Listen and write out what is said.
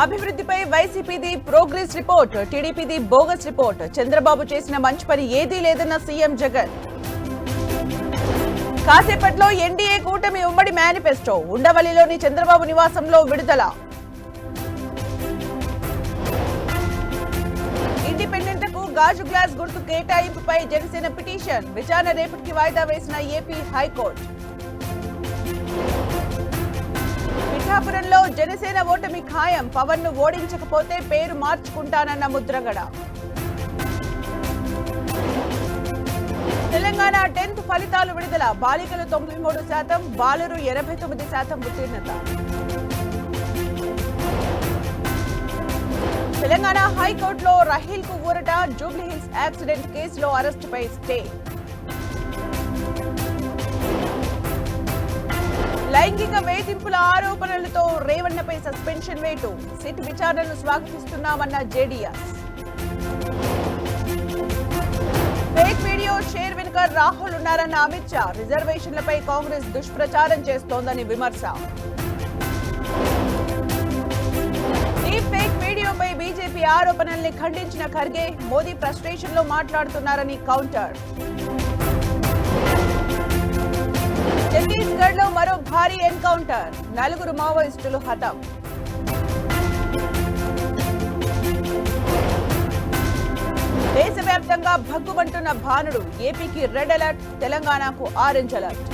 అభివృద్ధిపై వైసీపీది progress report, టీడీపీది బోగస్ రిపోర్ట్. చంద్రబాబు చేసిన మంచి పని ఏదీ లేదన్న సీఎం జగన్. కాసేపట్లో ఎన్డీఏ కూటమి ఉమ్మడి మేనిఫెస్టో, ఉండవల్లిలోని చంద్రబాబు నివాసంలో విడుదల. ఇండిపెండెంట్లకు గాజు గ్లాస్ గుర్తు కేటాయింపుపై జనసేన పిటిషన్, విచారణ రేపటికి వాయిదా వేసిన ఏపీ హైకోర్టు. పిఠాపురంలో జనసేన ఓటమి ఖాయం, పవన్ ను ఓడించకపోతే పేరు మార్చుకుంటానన్న ముద్రగడ. తెలంగాణ 10th ఫలితాలు విడుదల, బాలికలు 93%, బాలురు 89% ఉత్తీర్ణత. తెలంగాణ హైకోర్టులో రహీల్ కు ఊరట, జూబ్లీహిల్స్ యాక్సిడెంట్ కేసులో అరెస్టుపై స్టే. లైంగిక వేధింపుల ఆరోపణలతో రేవణ్ణపై సస్పెన్షన్ వేటు, సిట్ విచారణను స్వాగతిస్తున్నామన్న జేడీఎస్. ఫేక్ వీడియో షేర్ వెనుక రాహుల్ ఉన్నారన్న అమిత్ షా, రిజర్వేషన్లపై కాంగ్రెస్ దుష్ప్రచారం చేస్తోందని విమర్శ. డీప్ ఫేక్ వీడియోపై బీజేపీ ఆరోపణల్ని ఖండించిన ఖర్గే, మోదీ ఫ్రస్ట్రేషన్ లో మాట్లాడుతున్నారని కౌంటర్. ఛత్తీస్గఢ్ లో మరో భారీ ఎన్కౌంటర్, 4 మావోయిస్టులు హతం. దేశవ్యాప్తంగా భగ్గుమంటున్న భానుడు, ఏపీకి రెడ్ అలర్ట్, తెలంగాణకు ఆరెంజ్ అలర్ట్.